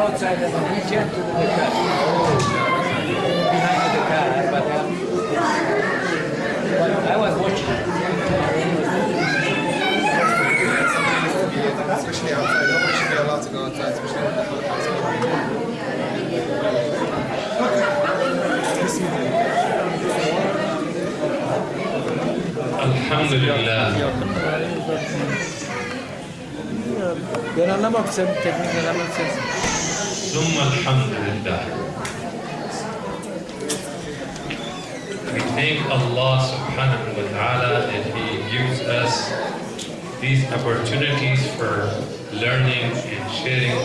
outside and he turned to the car. Behind the car, but I was watching. Especially outside, nobody should be allowed to go outside, especially when they're Alhamdulillah. Ben anlamam sen teknik anlamam sen. Summa alhamdulillah. We thank Allah subhanahu wa ta'ala that He gives us these opportunities for learning and sharing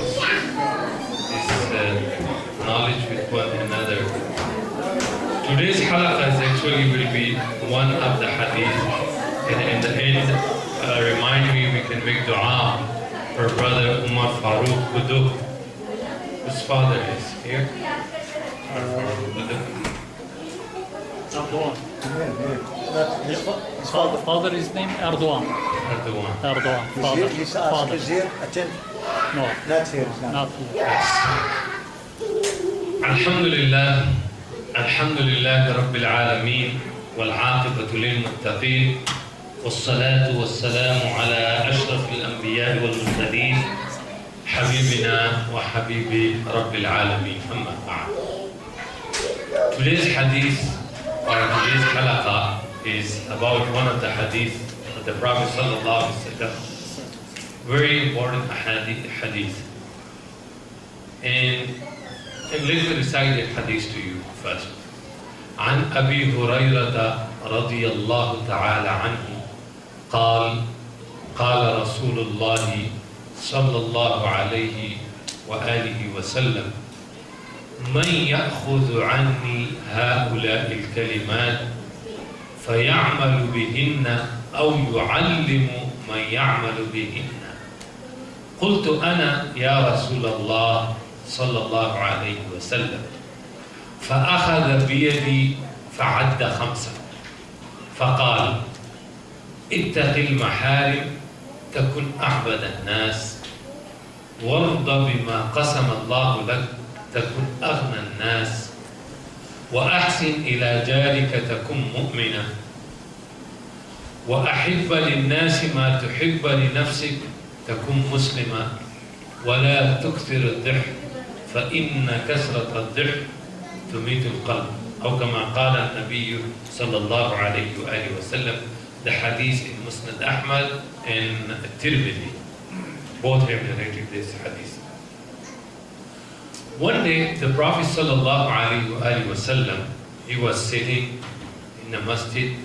this knowledge with one another. Today's halaqah is actually will be one of the hadith, and in the end, remind me we can make dua for brother Umar Farooq Buduk, whose father is here. Erdogan. His father is named Erdogan. Erdogan. Erdogan. He's Father. here, attend. No, Not here. No. not here. Alhamdulillah. Alhamdulillah Rabbil Alameen والعاقبة للمتقين والصلاة والسلام على أشرف الأنبياء والمرسلين حبيبنا وحبيب رب العالمين أما بعد. Today's hadith or today's halaqah is about one of the hadith of the Prophet sallallahu alaihi wasallam. Very important hadith. And let me recite the hadith to you first. عن أبي هريرة رضي الله تعالى عنه قال قال رسول الله صلى الله عليه وآله وسلم من يأخذ عني هؤلاء الكلمات فيعمل بهن أو يعلم من يعمل بهن قلت أنا يا رسول الله صلى الله عليه وسلم فأخذ بيدي فعد 5 فقال اتق المحارم تكن أعبد الناس وارض بما قسم الله لك تكن أغنى الناس وأحسن إلى جارك تكن مؤمنا وأحب للناس ما تحب لنفسك تكن مسلما ولا تكثر الضحك فإن كثرة الضحك تميت القلب أو كما قال النبي صلى الله عليه وآله وسلم. The hadith in Musnad Ahmad and Tirmidhi, both have narrated this hadith. One day the Prophet sallallahu alaihi wasallam, he was sitting in the masjid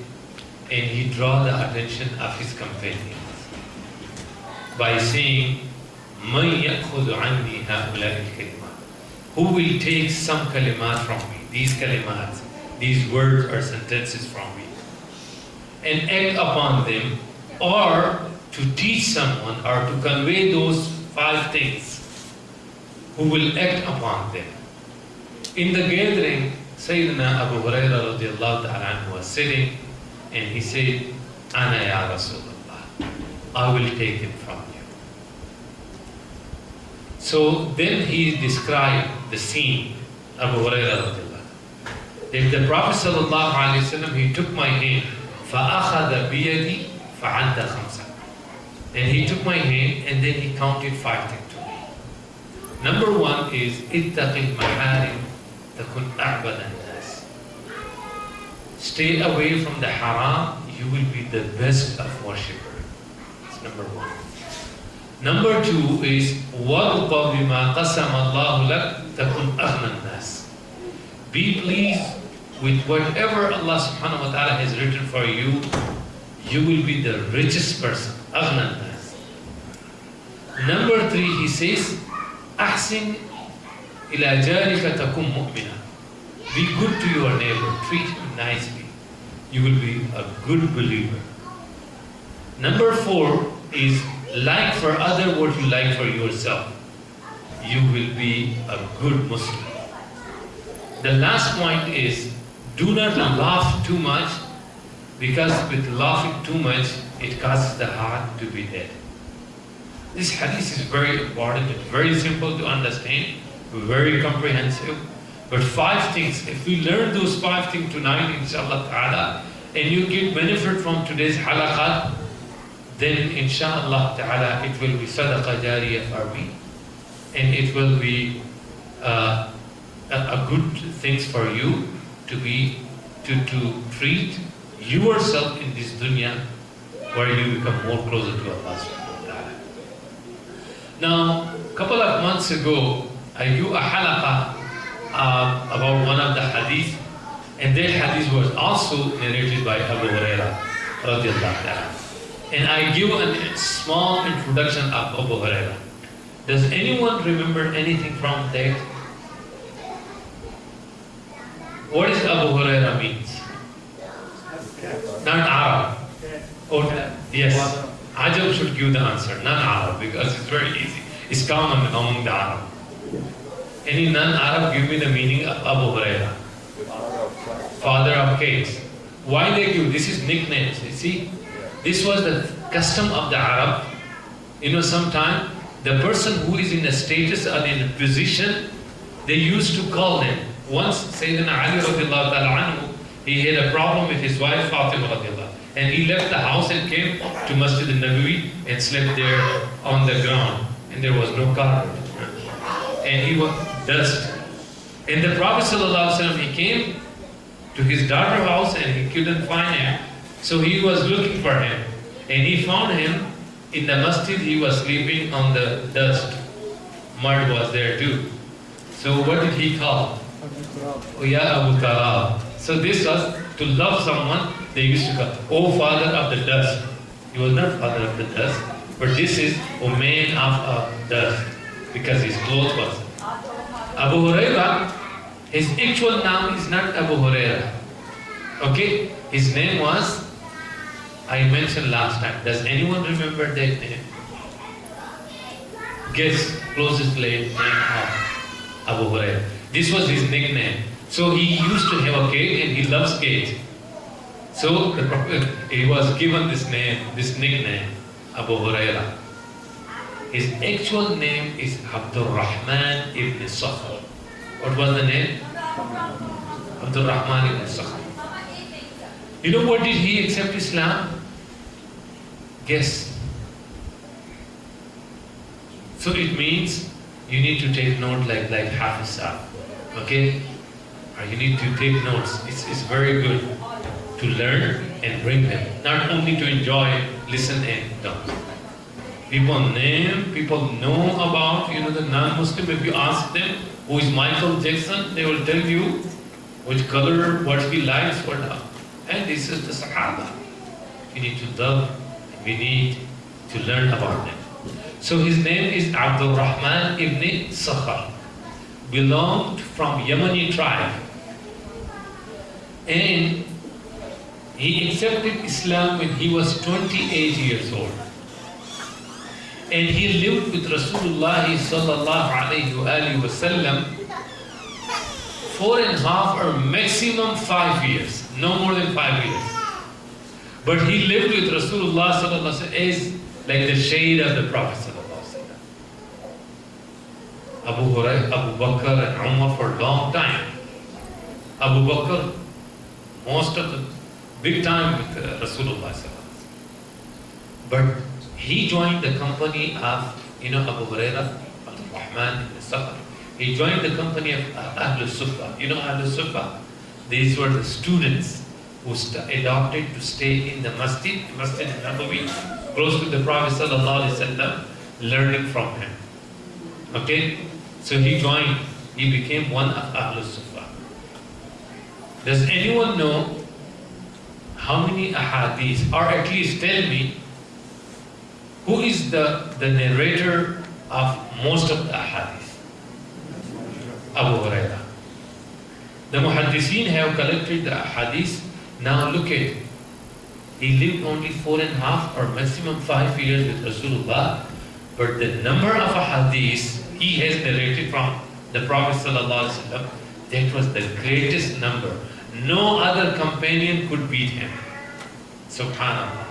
and he drew the attention of his companions by saying, "Man ya'khudhu anni ha'ula'i al-kalimat." Who will take some kalimat from me? These kalimat, these words or sentences from me, and act upon them, or to teach someone or to convey those 5 things, who will act upon them. In the gathering, Sayyidina Abu Hurairah radiallahu ta'ala anhu was sitting and he said, Ana ya Rasulullah, I will take it from you. So then he described the scene, Abu Hurairah radiallahu. That the Prophet sallallahu alayhi wa sallam, he took my hand, فَأَخَذَ بِيَدِي فَعَدَّ 5. And he took my hand and then he counted 5 things to me. Number 1 is اتَّقِ الْمَحَارِمِ تَكُنْ أَعْبَدَ النَّاسِ. Stay away from the haram, you will be the best of worshippers. That's number 1. Number 2 is وَرْضَ بِمَا قَسَمَ اللَّهُ لَكَ تَكُنْ أَغْنَى النَّاسِ. Be pleased with whatever Allah subhanahu wa ta'ala has written for you, you will be the richest person. أغنى الناس. Number 3, he says, أحسن إلى جارك تكن مؤمنا. Be good to your neighbor, treat him nicely. You will be a good believer. Number 4 is like for other what you like for yourself. You will be a good Muslim. The last point is do not laugh too much, because with laughing too much, it causes the heart to be dead. This hadith is very important, very simple to understand, very comprehensive. But 5 things, if we learn those 5 things tonight, inshallah ta'ala, and you get benefit from today's halaqat, then inshallah ta'ala it will be sadaqah jariyah for me. And it will be a good things for you to treat yourself in this dunya where you become more closer to Allah subhanahu wa ta'ala. Now, a couple of months ago, I do a halaqah about one of the hadith, and that hadith was also narrated by Abu Hurairah radiallahu ta'ala. And I give a small introduction of Abu Hurairah. Does anyone remember anything from that? What does Abu Hurairah means? Non-Arab. Oh, yes. Ajam should give the answer. Non-Arab, because it's very easy. It's common among the Arab. Any non-Arab give me the meaning of Abu Hurairah? Father of cakes. Why they give? This is nicknames. You see, this was the custom of the Arab. You know, sometimes the person who is in a status or in a position, they used to call them. Once Sayyidina Ali radiallahu ta'ala anhu, he had a problem with his wife Fatima radiallahu, and he left the house and came to Masjid al-Nabawi and slept there on the ground, and there was no carpet, and he was dust. And the Prophet sallallahu alaihi wasallam, he came to his daughter's house and he couldn't find him, so he was looking for him, and he found him in the masjid. He was sleeping on the dust. Mud was there too. So what did he call? Oh, ya Abu Turab. So this was to love someone. They used to call, oh, father of the dust. He was not father of the dust, but this is a man of dust, because his clothes was. Abu Hurairah, his actual name is not Abu Hurairah. Okay? His name was, I mentioned last time. Does anyone remember that name? Guess closest name of Abu Hurairah. This was his nickname. So he used to have a cake and he loves cake. So the Prophet, he was given this name, this nickname, Abu Hurairah. His actual name is Abdul Rahman ibn Sakhr. What was the name? Abdul Rahman ibn Sakhr. You know what did he accept Islam? Guess. So it means you need to take note like Hafiz Sahib. Okay? Or you need to take notes. It's very good to learn and bring them. Not only to enjoy, listen and don't. People know about, the non-Muslim. If you ask them, who is Michael Jackson, they will tell you which color, what he likes, what not. And this is the Sahaba. We need to love, we need to learn about them. So his name is Abdul Rahman ibn Sakhr. Belonged from Yemeni tribe. And he accepted Islam when he was 28 years old. And he lived with Rasulullah sallallahu alayhi wa sallam 4.5 or maximum 5 years. No more than 5 years. But he lived with Rasulullah sallallahu alayhi wa sallam as like the shade of the Prophet sallallahu alayhi wa sallam. Abu Bakr and Umar for a long time. Abu Bakr, most of the big time with Rasulullah sallallahu alayhi wa sallam. But he joined the company of, Abu Hurairah, Abdul Rahman ibn Sakhr. He joined the company of Ahlul Sufa. Ahlul Sufa? These were the students who adopted to stay in the Masjid Nabawi, close to the Prophet sallallahu alaihi wasallam, learning from him. Okay? So he joined, he became one of Ahlul Sufa. Does anyone know how many ahadith, or at least tell me, who is the narrator of most of the ahadith? Abu Hurairah. The muhaddithin have collected the ahadith. Now look at it. He lived only 4.5 or maximum 5 years with Rasulullah, but the number of ahadith he has narrated from the Prophet sallallahu alaihi wasallam, that was the greatest number. No other companion could beat him. Subhanallah.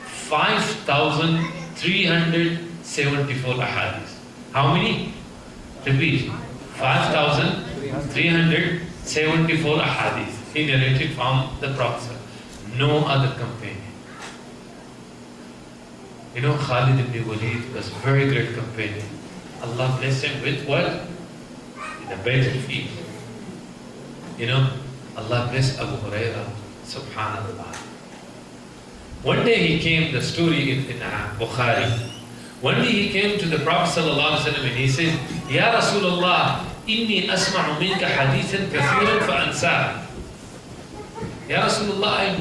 5,360 5,374 ahadith. How many? Repeat. 5,374 ahadith. He narrated from the Prophet. No other companion. You know, Khalid ibn Walid was a very great companion. Allah blessed him with what? In a battlefield. You know, Allah blessed Abu Huraira. Subhanallah. One day he came, the story in Bukhari. One day he came to the Prophet ﷺ and he said, Ya Rasulullah, inni asma'u minka hadithan kathiran fa'ansah. Ya Rasulullah,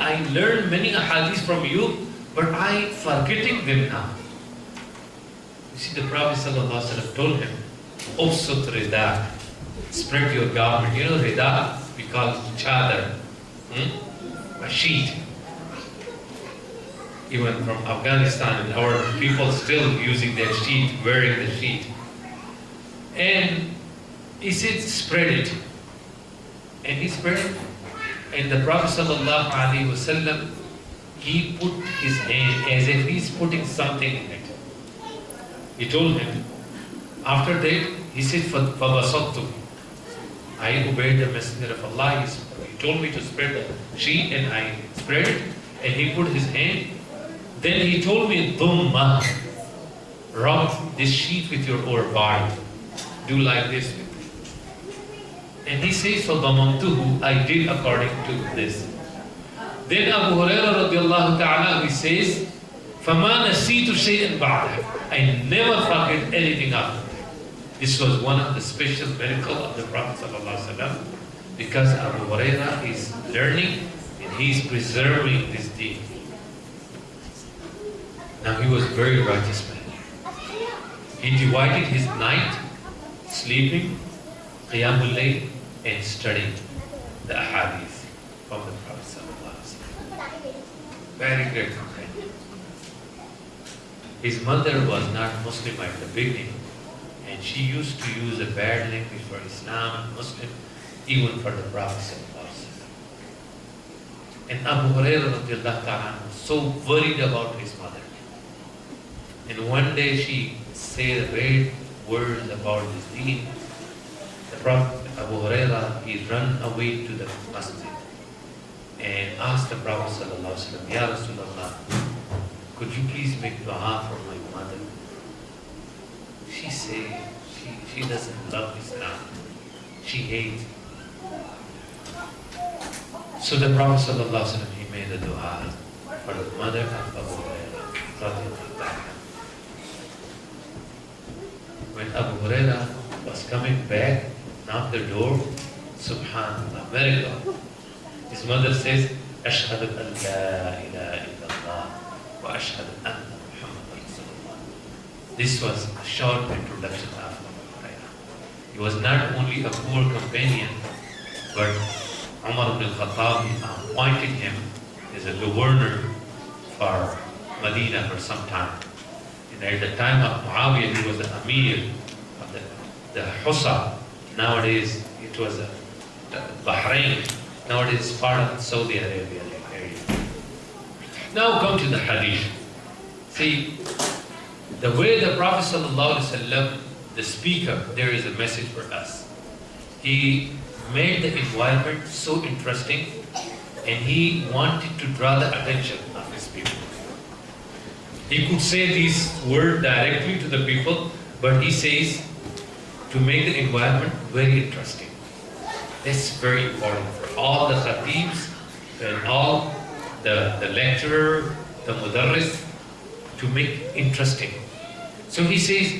I learned many hadiths from you, but I forgetting them now. You see, the Prophet ﷺ told him, Ubsut rida, spread your garment. You know rida, we call it chadar, a sheet. Even from Afghanistan, our people still using that sheet, wearing the sheet. And he said, spread it. And he spread it. And the Prophet ﷺ, he put his hand as if he's putting something in it. He told him, after that, he said, فَبَسَطْتُ. I obeyed the Messenger of Allah. He told me to spread the sheet and I spread it. And he put his hand. Then he told me, Dhumma, rub this sheet with your body. Do like this with it. And he says, فَضَمَمْتُهُ, I did according to this. Then Abu Hurairah radiallahu ta'ala, he says, فَمَا نَسِيتُ شَيْئًا بَعْدَهُ, I never forget anything after that. This was one of the special miracles of the Prophet sallallahu alaihi wasallam, because Abu Hurairah is learning and he is preserving this deen. Now he was a very righteous man. He divided his night sleeping, qiyamul layl, and studying the ahadith from the Prophet sallallahu alaihi wasallam. Very great companion. His mother was not Muslim at the beginning, and she used to use a bad language for Islam and Muslim, even for the Prophet sallallahu alaihi wasallam. And Abu Hurairah radiallahu ta'ala was so worried about his mother. And one day she said bad words about his deen. The Prophet Abu Hurairah, he ran away to the masjid and asked the Prophet sallallahu alaihi wasallam, Ya Rasulullah, could you please make dua for my mother? She said she doesn't love Islam. She hates. So the Prophet sallallahu alaihi wasallam, he made a dua for the mother of Abu Hurairah. When Abu Hurairah was coming back, knocked the door, subhanallah, miracle. His mother says, Ashhadu an la ilaha illallah wa ashhadu anna Muhammad Rasulullah. This was a short introduction of Abu Hurairah. He was not only a poor companion, but Umar ibn al-Khattab appointed him as a governor for Medina for some time. And at the time of Muawiyah, he was the Amir of the Husa. Nowadays, it was Bahrain. Nowadays, it's part of Saudi Arabia area. Now come to the hadith. See, the way the Prophet ﷺ, the speaker, there is a message for us. He made the environment so interesting, and he wanted to draw the attention of his people. He could say these words directly to the people, but he says to make the environment very interesting. That's very important for all the khatibs and all the lecturer, the mudarris, to make interesting. So he says,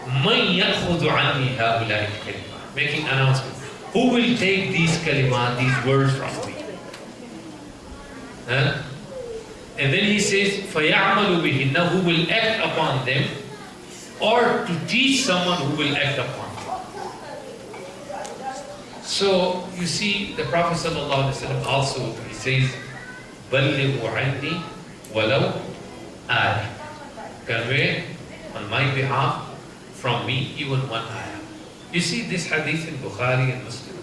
مَنْ يَأْخُذُ عَنِّي هَؤُلَاءِ الْكَلِمَاتِ, making announcement. Who will take these kalimat, these words from me? Huh? And then he says, فَيَعْمَلُ بِهِنَّ, who will act upon them, or to teach someone who will act upon them. So, you see, the Prophet ﷺ also, he says, بَلِّغُوا عَنِّي وَلَوْ آيَةً, convey on my behalf from me even one ayah. You see this hadith in Bukhari and Muslim.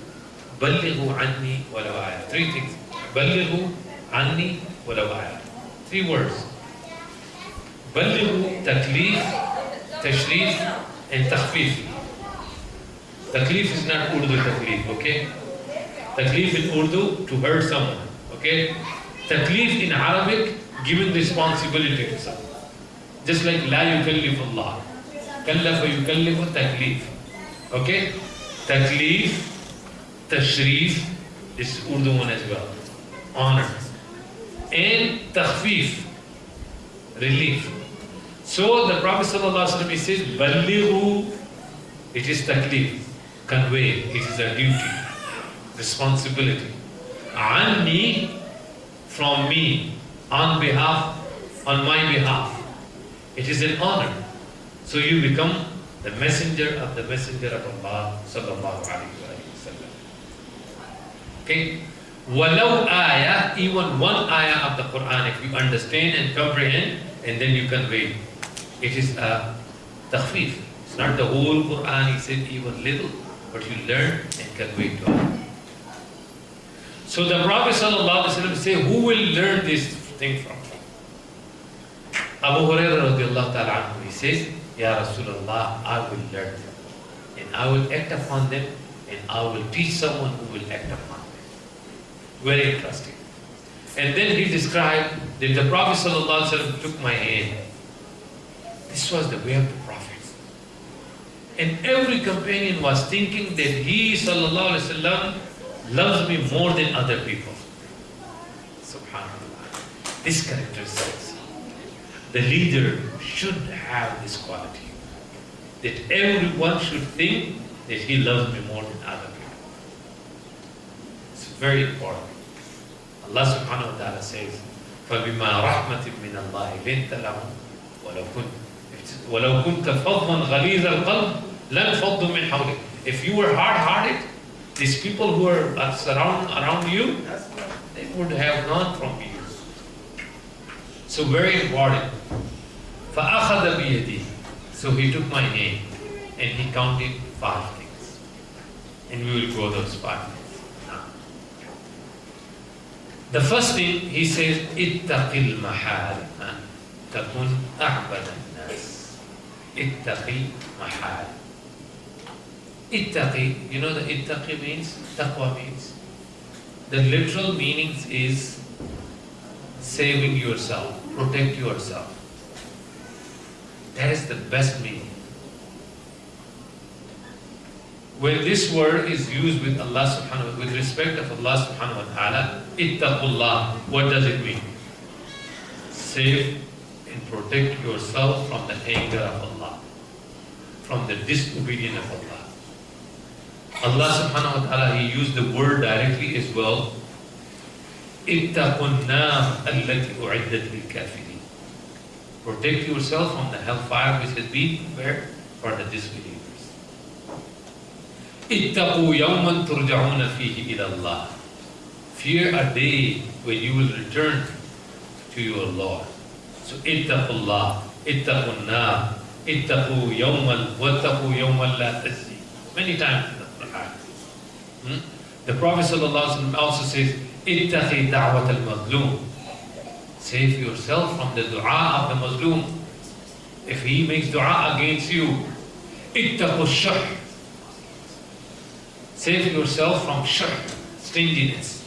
بَلِّغُوا عَنِّي وَلَوْ آيَةً. Three things. بَلِّغُوا عَنِّي وَلَوْ آيَةً. Three words. بلغوا تكليف تشريف and تخفيف. Taklif is not Urdu taklif, okay? Taklif in Urdu, to hurt someone, okay? Taklif in Arabic, giving responsibility to someone. Just like La yukallif Allah. Kallafa yukallifu taklif. Okay? Taklif, tashrif is Urdu one as well. Honor. And takhfif, relief. So the Prophet ﷺ, he says, Ballighu, it is taklif, convey, it is a duty, responsibility. Anni, from me, on my behalf. It is an honor. So you become the messenger of Allah sallallahu alayhi wa sallam. Okay? Walau ayah, even one ayah of the Quran, if you understand and comprehend, and then you convey. It is a takhfif. It's not the whole Quran, he said even little, but you learn and convey to others. So the Prophet sallallahu alayhi wa sallam said, who will learn this thing from? Abu Hurairah radiallahu ta'ala anhu, he says, Ya Rasulullah, I will learn them, and I will act upon them, and I will teach someone who will act upon them. Very interesting. And then he described that the Prophet sallallahu alaihi wasallam took my hand. This was the way of the Prophet. And every companion was thinking that he sallallahu alaihi wasallam loves me more than other people. Subhanallah. This characteristics. The leader should have this quality, that everyone should think that he loves me more than other people. It's very important. Allah subhanahu wa ta'ala says, فَبِمَا رَحْمَةٍ مِّنَ اللَّهِ لِنْتَ لَهُمْ وَلَوْ كُنْتَ فَضًّا غَلِيظَ الْقَلْبِ لَنْ فَضُّوا مِنْ حَوْلِكَ. If you were hard-hearted, these people who are around you, they would have gone from you. So very important. فَأَخَذَ بِيَدِي. So he took my hand and he counted 5 things. And we will go those 5 things now. The first thing he says, اتَّقِ الْمَحَارِمَ تَكُنْ أَعْبَدَ النَّاسِ. اتَّقِ محارم. Ittaqi, you know the ittaqi means? Taqwa means. The literal meanings is saving yourself, protect yourself. That is the best meaning. When this word is used with Allah subhanahu wa, with respect of Allah subhanahu wa ta'ala, ittaqullah, what does it mean? Save and protect yourself from the anger of Allah, from the disobedience of Allah. Allah subhanahu wa ta'ala, He used the word directly as well. ittaqun nar allati u'iddat lil kafirin. Protect yourself from the hellfire which has been prepared for the disbelievers. Ittaqu yawman turja'una fihi ila Allah. Fear a day when you will return to your Lord. So ittaqullah, ittaqun nar, ittaqu yawman, wattaqu yawman la tajzi. Many times in the Quran. The Prophet ﷺ also says, ittaqi da'wat al-mazlum. Save yourself from the dua of the Muslim. If he makes dua against you, ittaqu shuh. Save yourself from shuh, stinginess,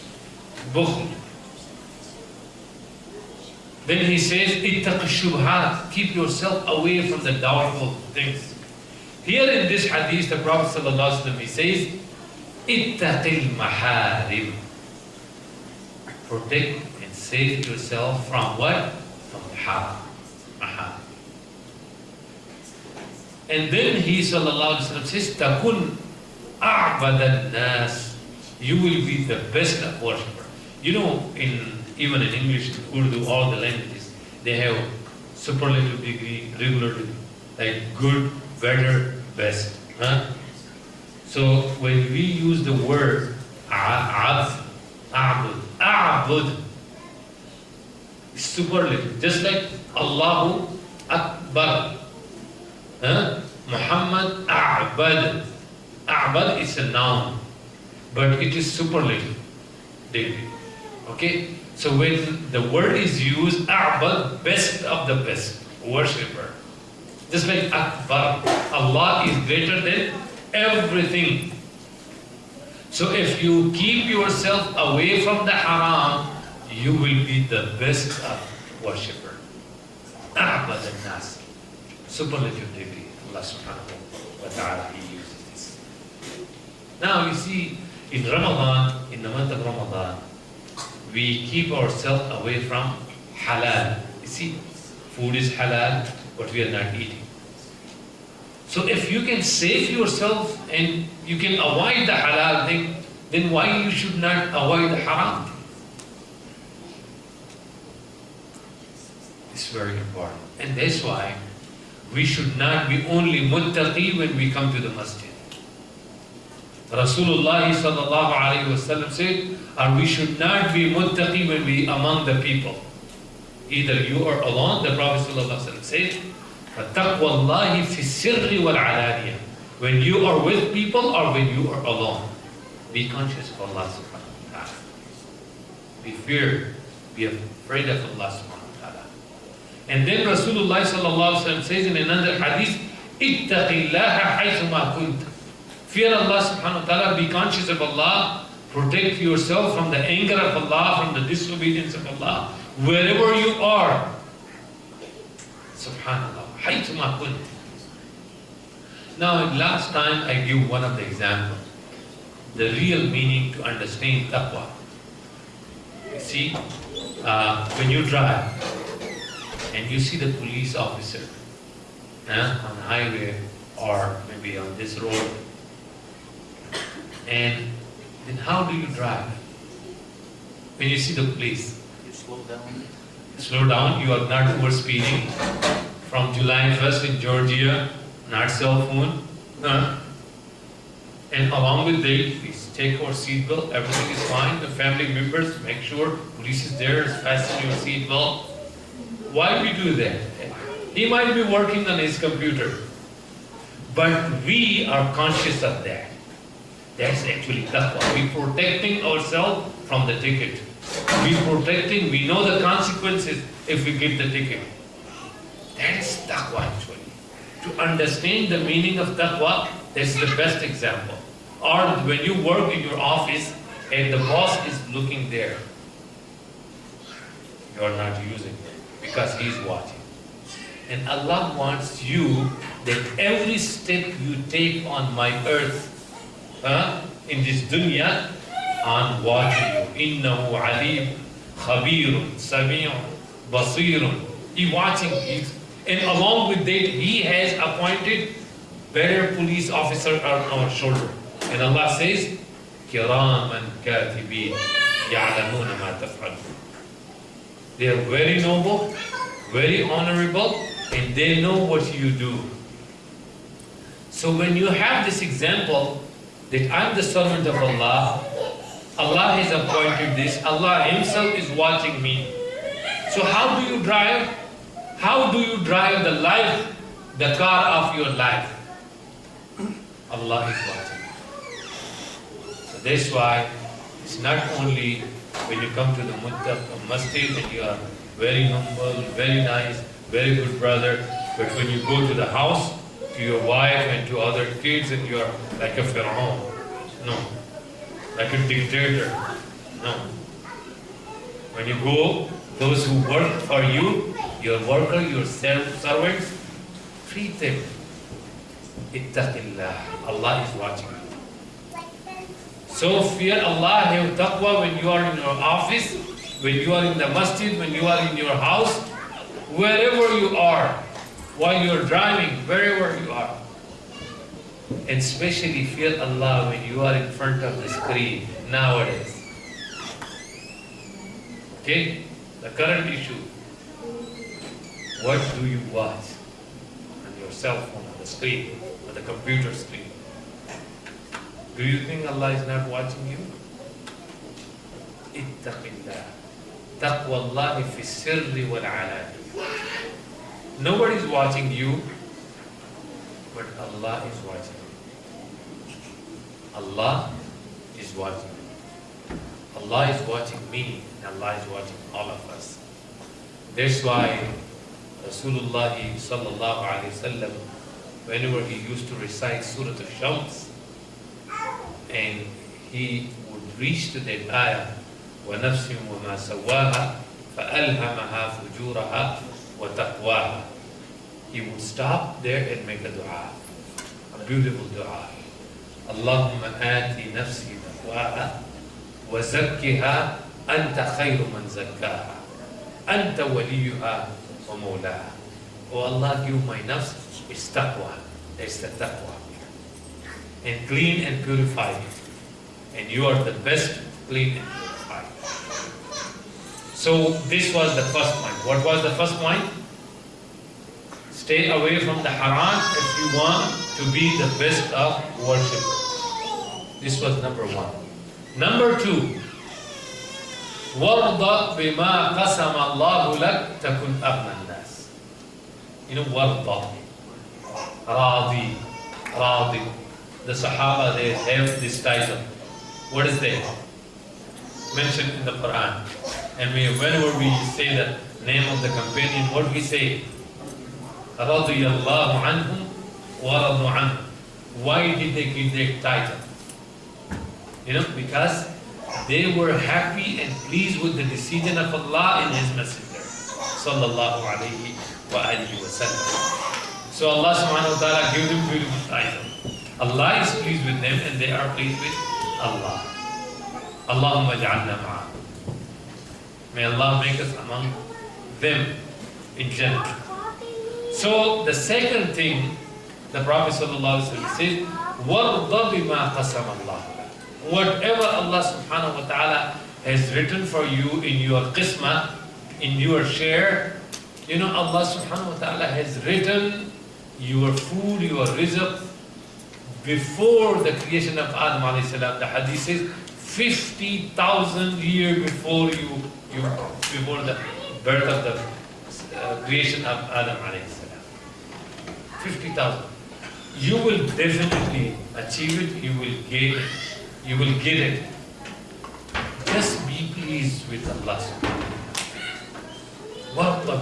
bukhl. Then he says, ittaqu shubhat. Keep yourself away from the doubtful things. Here in this hadith, the Prophet ﷺ, he says, ittaqil maharim. Protect and save yourself from what? From the haram. Maharim. And then he ﷺ says, takun a'bad nas. You will be the best of worshippers. You know, even in English, Urdu, all the languages, they have superlative degree, regular degree, like good, better, best. Huh? So when we use the word a'bud, superlative, just like Allahu Akbar, Muhammad A'bad. A'bad is a noun, but it is superlative degree. Okay? So when the word is used, A'bad, best of the best worshipper. Just like Akbar, Allah is greater than everything. So if you keep yourself away from the haram, you will be the best worshipper. A'bad al-nas. Superlative degree. Allah subhanahu wa ta'ala, He uses this. Now you see, in Ramadan, in the month of Ramadan, we keep ourselves away from halal. You see, food is halal, but we are not eating. So if you can save yourself and you can avoid the halal thing, then why you should not avoid the haram thing? It's very important. And that's why we should not be only muttaqi when we come to the masjid. Rasulullah sallallahu alayhi wa sallam said, and we should not be muttaqi when we among the people. Either you are alone, the Prophet sallallahu alayhi wa sallam said, فَتَقْوَى اللَّهِ فِي السِّرِّ وَالْعَلَانِيَةِ. When you are with people or when you are alone, be conscious of Allah subhanahu wa ta'ala. Be feared, be afraid of Allah subhanahu wa ta'ala. And then Rasulullah sallallahu alayhi wa sallam says in another hadith, اتَّقِ اللَّهَ حَيْثُمَا كُنْتَ. Fear Allah subhanahu wa ta'ala, be conscious of Allah, protect yourself from the anger of Allah, from the disobedience of Allah, wherever you are. Subhanallah. حَيْثُمَا كُنْتَ. Now, last time I give one of the examples, the real meaning to understand taqwa. You see, when you drive and you see the police officer on the highway or maybe on this road, and then how do you drive? When you see the police, You slow down. slow down, you are not over speeding. From July 1st in Georgia, not cell phone. And along with that, please take our seatbelt, everything is fine. The family members, make sure police is there, fasten your seatbelt. Why we do that? He might be working on his computer, but we are conscious of that. That's actually taqwa. We protecting ourselves from the ticket. We know the consequences if we get the ticket. That is taqwa actually. To understand the meaning of taqwa, that's the best example. Or when you work in your office and the boss is looking there, you are not using it because he's watching. And Allah wants you that every step you take on my earth, in this dunya, on watching you. إِنَّهُ عَلِيمٌ خَبِيرٌ سَمِيعٌ بَصِيرٌ. He watching. And along with that, He has appointed better police officer on our shoulder. And Allah says, كِرَامًا كَاتِبِينَ يَعْلَمُونَ مَا تَفْعَلُونَ. They are very noble, very honorable, and they know what you do. So when you have this example, that I'm the servant of Allah, Allah has appointed this, Allah Himself is watching me. So how do you drive? How do you drive the life, the car of your life? Allah is watching. So that's why it's not only when you come to the masjid and you are very humble, very nice, very good brother, but when you go to the house, to your wife and to other kids, and you are like a pharaoh. No. Like a dictator. No. When you go, those who work for you, your worker, your servants, treat them. Ittaqillah. Allah is watching you. So fear Allah, have taqwa when you are in your office, when you are in the masjid, when you are in your house, wherever you are, while you are driving, wherever you are. And especially fear Allah when you are in front of the screen nowadays. Okay? The current issue. What do you watch on your cell phone, on the screen, on the computer screen? Do you think Allah is not watching you? Ittaqillah. Taqwa Allahi fi sirri wal alani. Nobody is watching you, but Allah is watching you. Allah is watching you. Allah is watching me, and Allah is watching all of us. That's why Rasulullah sallallahu alayhi wasallam, whenever he used to recite Surah Al-Shams, and he would reach to that ayah, وَنَفْسٍ وَمَا سَوَّاهَا فَأَلْهَمَهَا فُجُورَهَا وَتَقْوَاهَا. He would stop there and make a dua, a beautiful dua. Allahumma ati nafsi taqwaha wa zakkiha anta khayru man zakkaha anta waliyuha wa mawlaha. Oh Allah, give my nafs is taqwa. That's the taqwa. And clean and purified. And you are the best clean and purified. So this was the first point. What was the first point? Stay away from the haram if you want to be the best of worshippers. This was number one. Number two, وَرْضَ بِمَا قَسَمَ اللَّهُ لَكْ تَكُنْ أَغْنَى النَّاسِ. You know, وَرْضَ, Radi. The Sahaba, they have this title. What is that? Mentioned in the Quran. And whenever we say the name of the companion, what we say? رَضِيَ اللَّهُ عَنْهُمْ وَرَضُوا عَنْهُ. Why did they give that title? You know, because they were happy and pleased with the decision of Allah and His Messenger. Sallallahu alayhi wa alihi wa sallam. So Allah subhanahu wa ta'ala gave them beautiful title. Allah is pleased with them and they are pleased with Allah. Allahumma ja'alna ma'am. May Allah make us among them in Jannah. So the second thing, the Prophet sallallahu alaihi wasallam says, وَرْضَ بِمَا قَسَمَ اللَّهُ. Whatever Allah subhanahu wa ta'ala has written for you in your qismah, in your share, you know, Allah subhanahu wa ta'ala has written your food, your rizq, before the creation of Adam alayhi salam. The hadith says 50,000 years before before the birth of the creation of Adam alayhi salam. 50,000. You will definitely achieve it. You will get it. You will get it. Just be pleased with Allah subhanahu wa ta'ala.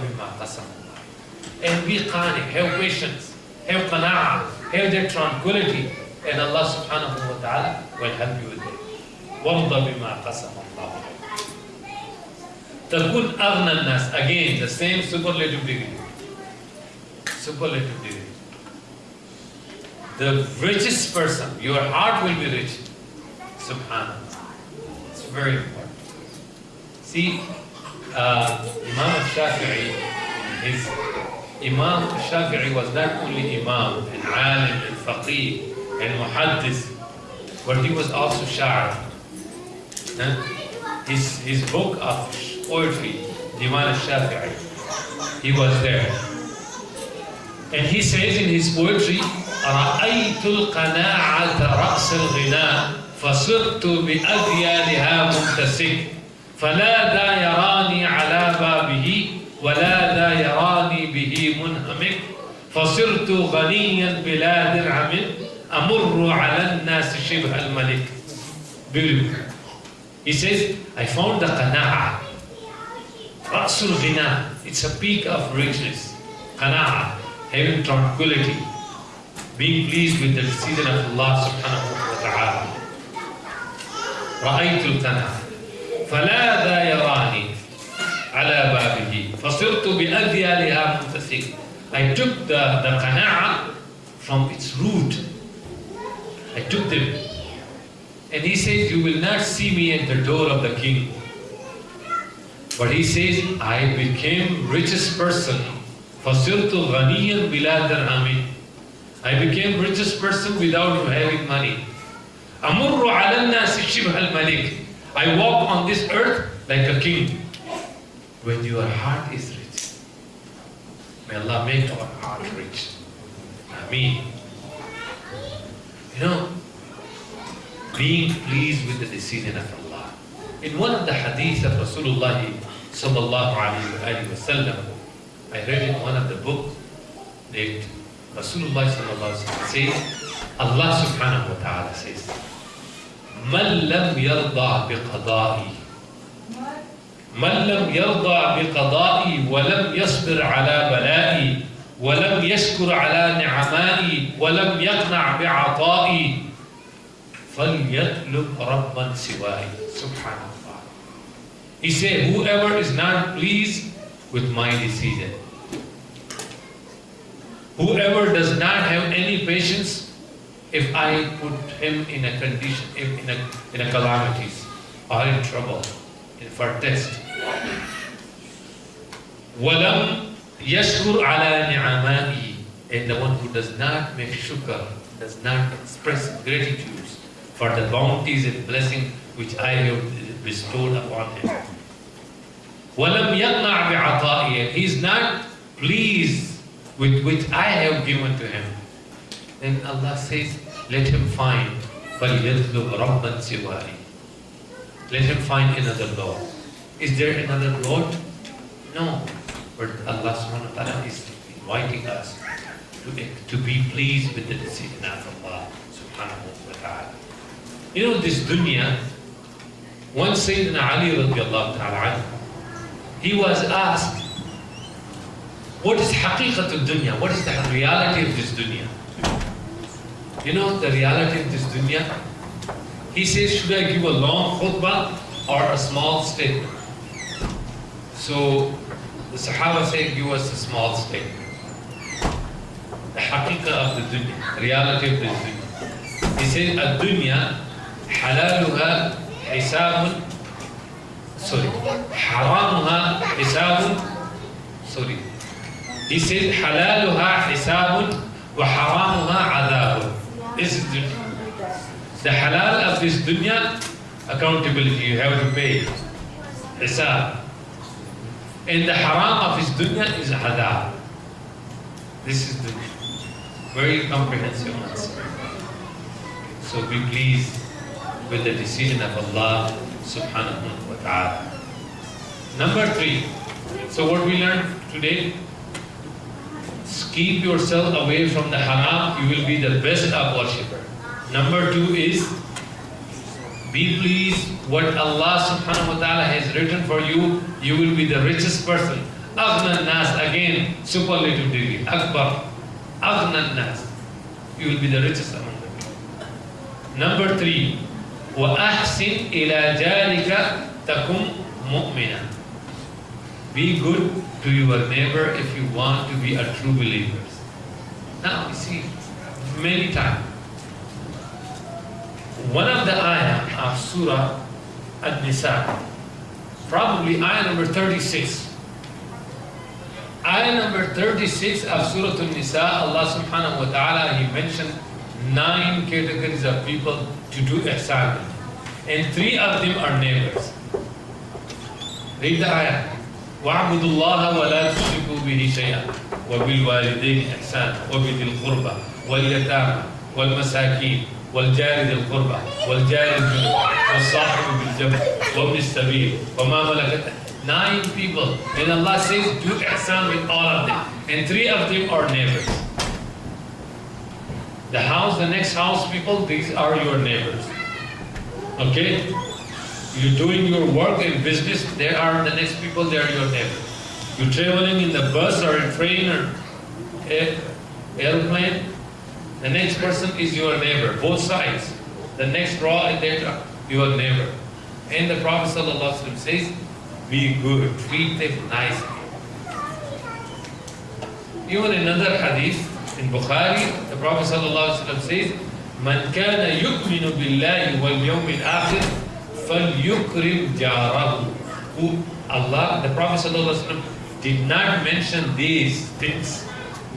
And be qani, have patience, have qana'ah, have that tranquility, and Allah subhanahu wa ta'ala will help you with it. وَرْضَ بِمَا قَسَمَ اللَّهُ. تَكُنْ أَغْنَى النَّاسِ. Again, the same superlative degree. Superlative degree. The richest person, your heart will be rich. Subhanallah. It's very important. See, Imam Shafi'i was not only Imam and Alim and Faqih and Muhaddis, but he was also Sha'ar. His book of poetry, Diwan al-Shafi'i, he was there. And he says in his poetry, رأيت القناعة رأس الغناء فصرت بأذيالها ممتسك فلا ذا يراني على بابه ولا ذا يراني به منهمك فصرت غنيا بلا درهم أمر على الناس شبه الملك. Beautiful. He says, I found the qana'a. Ra'sul ghina. It's a peak of richness. Qana'a. Having tranquility. Being pleased with the decision of Allah subhanahu wa ta'ala. رأيت القناعة فلا ذا يراني على بابه فصرت بأذيالها ممتسك. I took the qana'a from its root. I took them. And he says, you will not see me at the door of the king. But he says, I became richest person. فصرت غنيا بلا درهم. I became richest person without having money. أمر على الناس شبه الملك. I walk on this earth like a king. When your heart is rich, may Allah make our heart rich. Ameen. You know, being pleased with the decision of Allah. In one of the hadiths of Rasulullah sallallahu alayhi wa sallam, I read in one of the books that Rasulullah sallallahu alayhi wa sallam says, Allah subhanahu wa ta'ala says, من لم يرضى بقضائي من لم يرضى بقضائي ولم يصبر على بلائي ولم يشكر على نعمائي ولم يقنع بعطائي فليطلب ربا سواي. Subhanallah. He said, whoever is not pleased with my decision, whoever does not have any patience if I put him in a condition, in a calamities or in trouble, for test. وَلَمْ يَشْكُرْ عَلَى نِعَمَائِي, and the one who does not make shukr, does not express gratitude for the bounties and blessing which I have bestowed upon him. وَلَمْ يَقْنَعْ بِعَطَائِي, he is not pleased with which I have given to him. Then Allah says, let him find فَلْيَطْلُبْ رَبًّا سِوَائِي. Let him find another Lord. Is there another Lord? No. But Allah subhanahu wa ta'ala is inviting us to be pleased with the decision of Allah subhanahu wa ta'ala. You know, this dunya, once Sayyidina Ali radiallahu ta'ala anhu, he was asked, what is haqiqatul dunya? What is the reality of this dunya? You know the reality of this dunya? He says, should I give a long khutbah or a small statement? So the Sahaba said, give us a small statement. The haqiqah of the dunya, reality of the dunya. He said, ad-dunya halaluha hisabun, haramuha hisabun, He said, halaluha hisabun wa haramuha adabun. This is dunya. The halal of this dunya, accountability, you have to pay. Hisab. And the haram of this dunya is adab. This is dunya. Very comprehensive answer. So be pleased with the decision of Allah subhanahu wa ta'ala. Number 3. So what we learned today? Keep yourself away from the haram, you will be the best of worshipper. Number 2 is, be pleased what Allah subhanahu wa ta'ala has written for you, you will be the richest person. Aghna nas, again, superlative degree. Akbar. Aghna nas. You will be the richest among them. Number 3, وَأَحْسِنْ إِلَى جَارِكَ تَكُمْ مُؤْمِنًا. Be good to your neighbor if you want to be a true believer. Now, you see, many times, one of the ayah of Surah An-Nisa, probably ayah number 36. Ayah number 36 of Surah An-Nisa, Allah subhanahu wa ta'ala, He mentioned 9 categories of people to do ihsan. And 3 of them are neighbors. Read the ayah. وَاعْبُدُوا اللَّهَ وَلَا تُشْرِكُوا بِهِ شَيْئًا وَبِالْوَالِدَيْنِ إِحْسَانًا وَبِذِي الْقُرْبَى وَالْيَتَامَى وَالْمَسَاكِينِ وَالْجَارِ ذِي الْقُرْبَى وَالْجَارِ الْجُنُبِ وَالصَّاحِبِ بِالْجَنبِ وَابْنِ السَّبِيلِ وَمَا مَلَكَتْ. 9 people. And Allah says, do ihsan with all of them. And 3 of them are neighbors. The house, the next house people, these are your neighbors. Okay? You're doing your work and business, they are the next people, they are your neighbors. You're traveling in the bus or a train or airplane, the next person is your neighbor, both sides. The next row is your neighbor. And the Prophet ﷺ says, be good, treat them nicely. Even another hadith in Bukhari, the Prophet ﷺ says, Man kana yu'minu billahi wal yawmil akhir فَلْيُكْرِمْ جَارَهُ. Who Allah, the Prophet ﷺ did not mention these things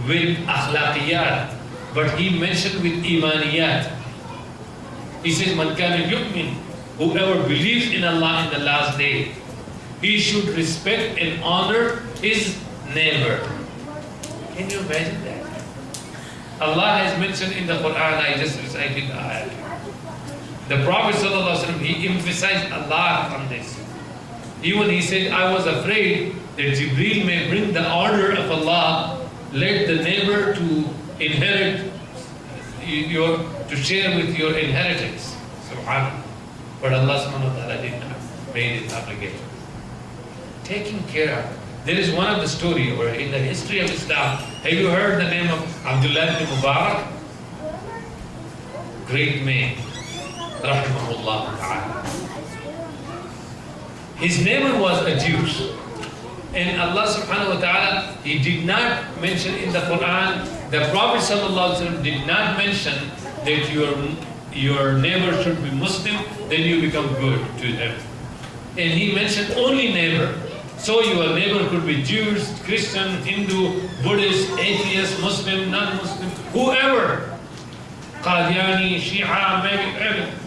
with akhlaqiyat, but He mentioned with imaniyat. He says, مَنْ كَانَ يُؤْمِنُ, whoever believes in Allah in the last day, he should respect and honor his neighbor. Can you imagine that? Allah has mentioned in the Quran, I just recited the ayah. The Prophet ﷺ, he emphasized a lot on this. Even he said, I was afraid that Jibreel may bring the order of Allah, let the neighbor to inherit to share with your inheritance. Subhanallah. But Allah subhanahu wa ta'ala did not made it obligatory. taking care of. There is one of the story, or in the history of Islam, have you heard the name of Abdullah ibn Mubarak? Great man, rahimahullah ta'ala. His neighbor was a Jew. And Allah subhanahu wa ta'ala, He did not mention in the Quran, the Prophet sallallahu alaihi wasallam did not mention that your neighbor should be Muslim, then you become good to them. And He mentioned only neighbor. So your neighbor could be Jews, Christian, Hindu, Buddhist, atheist, Muslim, non-Muslim, whoever. Qadiani, Shia, maybe everything.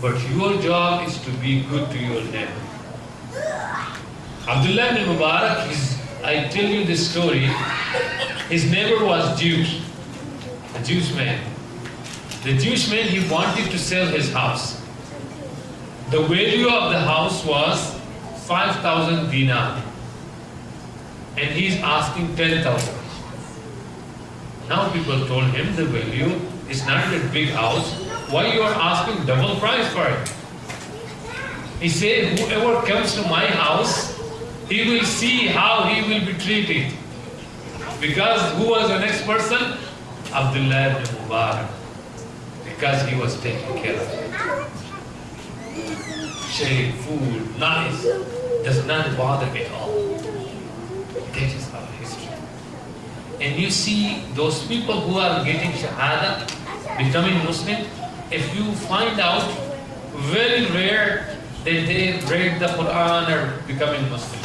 But your job is to be good to your neighbor. Abdullah ibn Mubarak, I tell you this story, his neighbor was Jewish, a Jewish man. The Jewish man, he wanted to sell his house. The value of the house was 5,000 dinar. And he's asking 10,000. Now people told him the value is not a big house. Why you are asking double price for it? He said, whoever comes to my house, he will see how he will be treated. Because who was the next person? Abdullah ibn Mubarak. Because he was taking care of it. Sharing food, nice, does not bother at all. That is our history. And you see those people who are getting Shahada, becoming Muslim, if you find out, very rare that they read the Quran or becoming Muslim.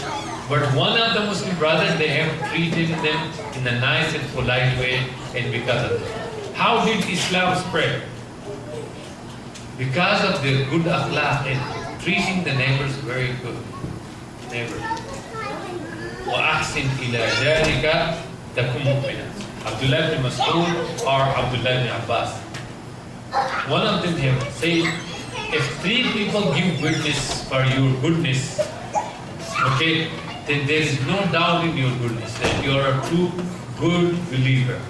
But one of the Muslim brothers, they have treated them in a nice and polite way, and because of that. How did Islam spread? Because of their good akhlaq and treating the neighbors very good. Neighbors. وَأَحْسِنْ إِلَى جَارِكَ تَكُنْ مُؤْمِنًا. Abdullah ibn Mas'ud or Abdullah ibn Abbas. One of them have said, if 3 people give witness for your goodness, okay, then there is no doubt in your goodness that you are a true good believer.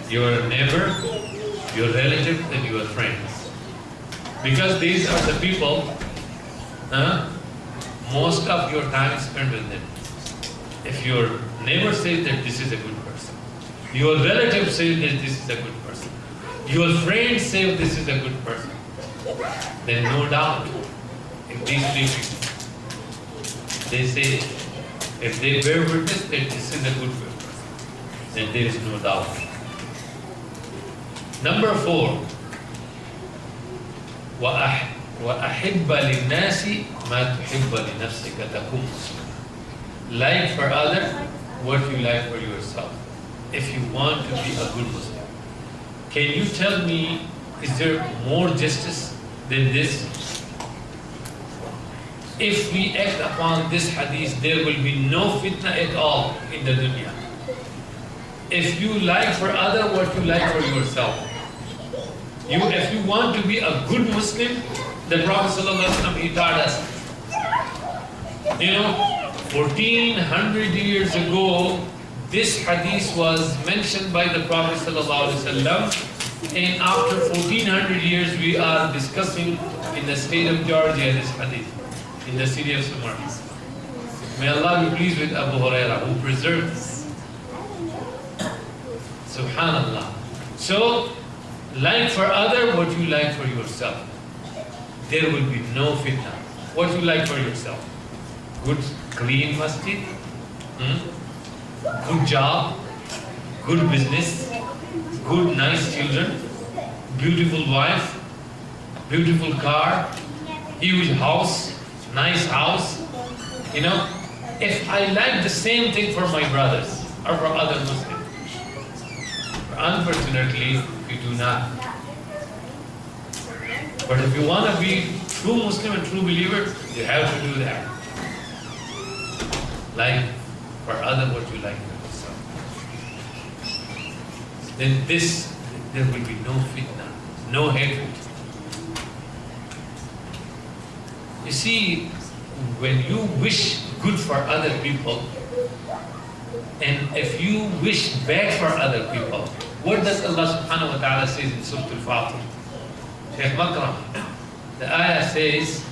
Your neighbor, your relative, and your friends. Because these are the people, most of your time spent with them. If your neighbor says that this is a good person, your relative says that this is a good person, your friends say this is a good person, then no doubt, if these 3 people, they say, if they bear witness that this is a good person, then there is no doubt. Number 4, وَأَحِبَّ لِلنَّاسِ مَا تُحِبَّ لِنَفْسِكَ تَكُنْ مُسْلِمًا. Like for others what you like for yourself. If you want to be a good Muslim. Can you tell me, is there more justice than this? If we act upon this hadith, there will be no fitna at all in the dunya. If you like for others what you like for yourself. If you want to be a good Muslim, the Prophet ﷺ, he taught us. 1400 years ago, this hadith was mentioned by the Prophet ﷺ, and after 1400 years, we are discussing in the state of Georgia this hadith, in the city of Samarkand. May Allah be pleased with Abu Hurairah, who preserved this. Subhanallah. So, like for other, what you like for yourself. There will be no fitna. What you like for yourself. Good, clean masjid, good job, good business, good, nice children, beautiful wife, beautiful car, huge house, nice house. If I like the same thing for my brothers or for other Muslims. Unfortunately, we do not. But if you want to be true Muslim and true believer, you have to do that. Like for other what you like for yourself. Then there will be no fitna, no hatred. You see, when you wish good for other people, and if you wish bad for other people, what does Allah subhanahu wa ta'ala say in Surah Al-Fatir? Shaykh Makram, the ayah says,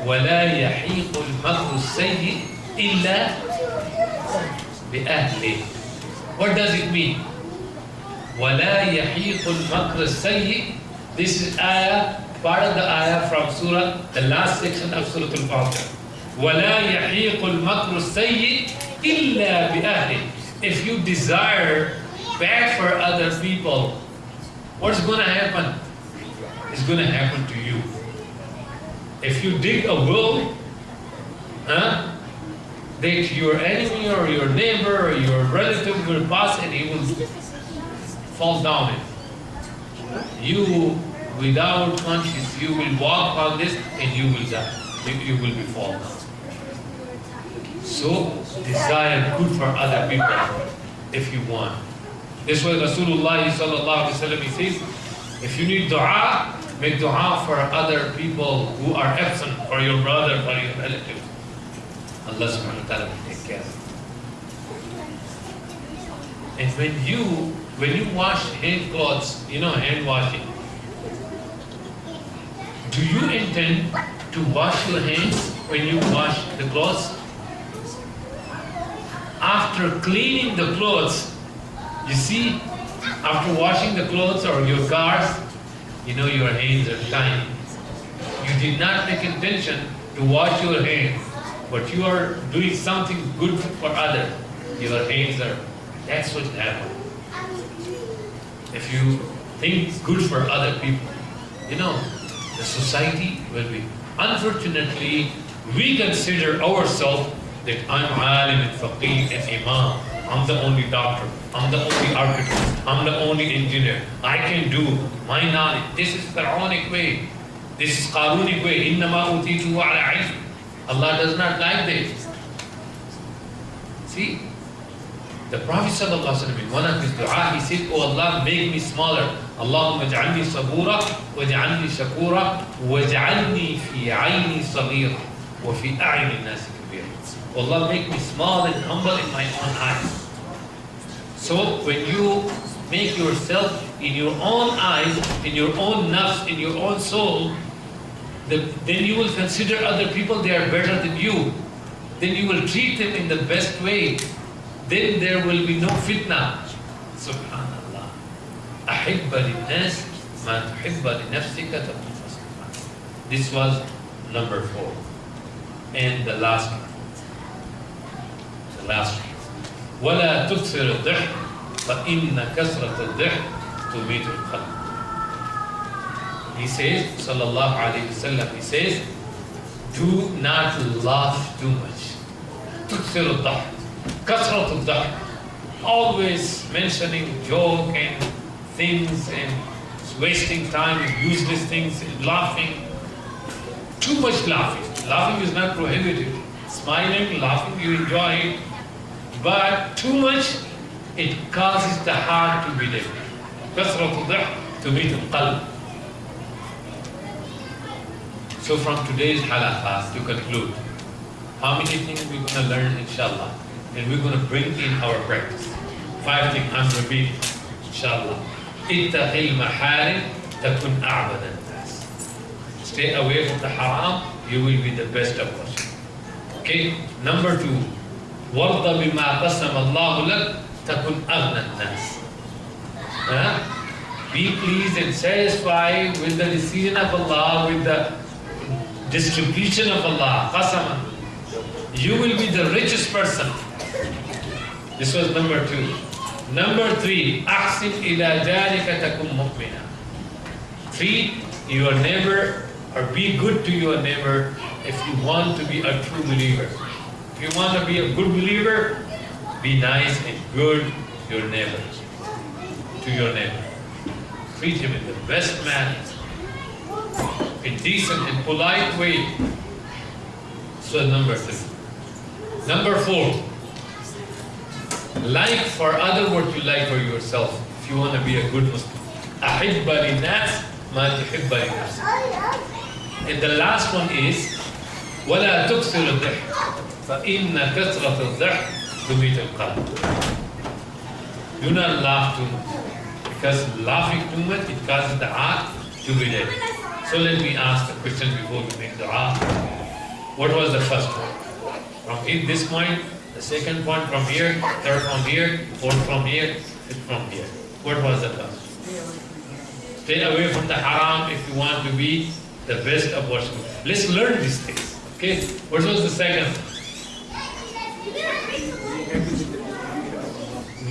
ولا يحيق المكر السيء إلا بأهله. What does it mean? ولا يحيق المكر السيء. This is ayah, part of the ayah from surah, the last section of Surah Al-Fatiha. ولا يحيق المكر السيء إلا بأهله. If you desire bad for other people, what's going to happen? It's going to happen to you. If you dig a well, that your enemy or your neighbor or your relative will pass and he will fall down it. You, without conscience, you will walk on this and you will die. You will be fall down. So, desire good for other people if you want. This way Rasulullah sallallahu alaihi wasallam, he says, if you need dua, make dua for other people who are absent, for your brother, for your relative. Allah subhanahu wa ta'ala will take care of it. And when you wash hand clothes, hand washing, do you intend to wash your hands when you wash the clothes? After cleaning the clothes, you see, after washing the clothes or your cars, your hands are tiny. You did not make intention to wash your hands, but you are doing something good for others. Your hands are, that's what happens. If you think good for other people, the society will be. Unfortunately, we consider ourselves that I'm alim and faqih and imam. I'm the only doctor. I'm the only architect. I'm the only engineer. I can do my knowledge. This is Pharaonic way. This is Qarunic way. Innama utitu ala ilm. Allah does not like this. See, the Prophet ﷺ, in one of his dua, he said, "Oh Allah, make me smaller. Allahumma ja'alni sabura, wa ja'alni shakura, wa ja'alni fi ayni saghira, wa fi a'yuni nasi kabira." Allah, make me small and humble in my own eyes. So when you make yourself in your own eyes, in your own nafs, in your own soul, then you will consider other people they are better than you. Then you will treat them in the best way. Then there will be no fitna. Subhanallah. أحب للناس ما تحب لنفسك تكون مسلما. This was number 4. And the last one. ولا تكثر الضحك فإن كثرة الضحك تميت القلب. He says, sallallahu alayhi wasallam, he says, do not laugh too much. تكثر الضحك, كثرة الضحك, always mentioning joke and things and wasting time with useless things, and laughing. Too much laughing. Laughing is not prohibited. Smiling, laughing, you enjoy it. But too much, it causes the heart to be dead. كثرة الضحك تميت القلب. So from today's halaqah, to conclude, how many things we're going to learn, inshallah, and we're going to bring in our practice. 5 things I'm repeating, inshallah. اتق المحارم تكن أعبد الناس. Stay away from the haram, you will be the best of us. Okay, number 2. وَرْضَ بِمَا قَسَمَ اللَّهُ لَكَ تَكُنْ أَغْنَى النَّاسِ. Be pleased and satisfied with the decision of Allah, with the distribution of Allah. Qasama. You will be the richest person. This was number 2. Number 3. أَحْسِنْ إِلَى جَارِكَ تَكُنْ مُؤْمِنًا. Treat your neighbor, or be good to your neighbor if you want to be a true believer. If you want to be a good believer, be nice and good to your neighbor. Treat him in the best manner, in decent and polite way. So number 3. Number 4. Like for other what you like for yourself. If you want to be a good Muslim. أحب للناس ما تحب لنفسك. And the last one is ولا تكثر الضحك فإن كثرة الضحك تميت القلب. Do not laugh too much, because laughing too much, it causes the heart to be dead. So let me ask the question before we make dua. What was the first point? From this point, the second point from here, third from here, fourth from here, fifth from here. What was the first? Stay away from the haram if you want to be the best of worship. Let's learn these things. Okay? What was the second?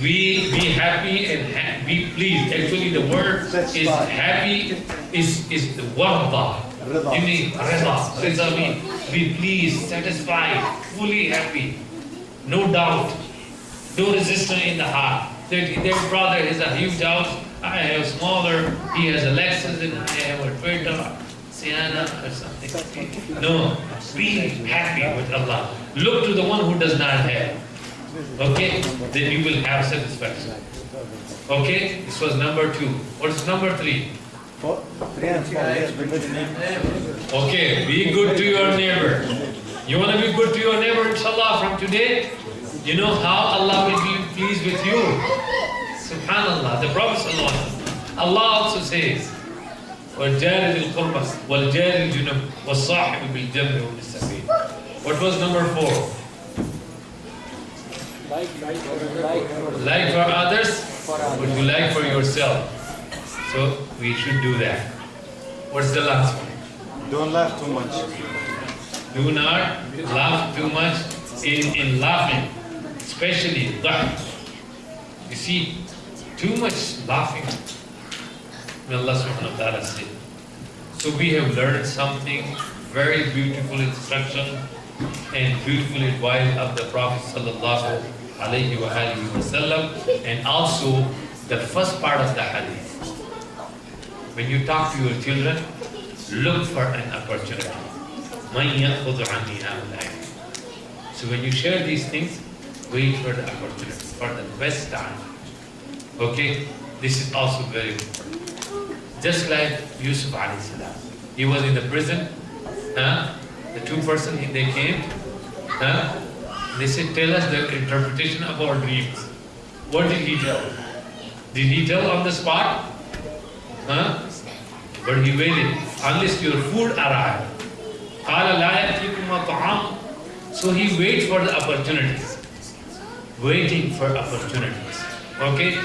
Be happy and be pleased. Actually, the word is happy is the warda. You mean rida. Rida means be pleased, satisfied, fully happy, no doubt, no resistance in the heart. That brother has a huge house, I have smaller, he has a Lexus and I have a Toyota Sienna or something. No, be happy with Allah. Look to the one who does not have. Okay, then you will have satisfaction. Okay, this was number 2. What is number 3? Okay, be good to your neighbor. You want to be good to your neighbor, inshallah, from today? You know how Allah will be pleased with you? Subhanallah, the Prophet ﷺ, Allah also says, وَالْجَارِ ذِي الْقُرْبَةِ وَالْجَارِ الْجُنُبِ وَالصَّاحِبِ بِالْجَنْبِ وَابْنِ السَّبِيلِ. What was number 4? Like for others, what you like for yourself. So we should do that. What's the last one? Don't laugh too much. Do not laugh too much in laughing, especially dhahr. You see, too much laughing. May Allah subhanahu wa ta'ala say. So we have learned something, very beautiful instruction and beautiful advice of the Prophet sallallahu alayhi wa alihi wa sallam, and also the first part of the hadith. When you talk to your children, look for an opportunity. مَنْ يَأْخُذُ عَنِّي هَؤُلَاءِ. So when you share these things, wait for the opportunity, for the best time. Okay? This is also very important. Just like Yusuf alayhi salam. He was in the prison. The 2 persons, they came. They said, tell us the interpretation of our dreams. What did he tell? Did he tell on the spot? But he waited unless your food arrived. قَالَ لَا يَأْتِيكُمَا طَعَامٌ. So he waited for the opportunities. Waiting for opportunities. Okay?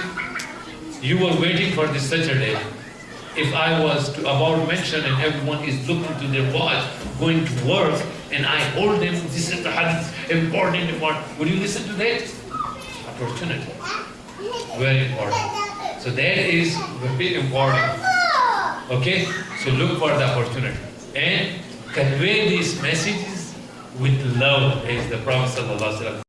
You were waiting for this such a day. If I was to about mention and everyone is looking to their watch, going to work, and I hold them, this is the hadith, important, would you listen to that? Opportunity. Very important. So that is very important. Okay? So look for the opportunity. And convey these messages with love, as the Prophet ﷺ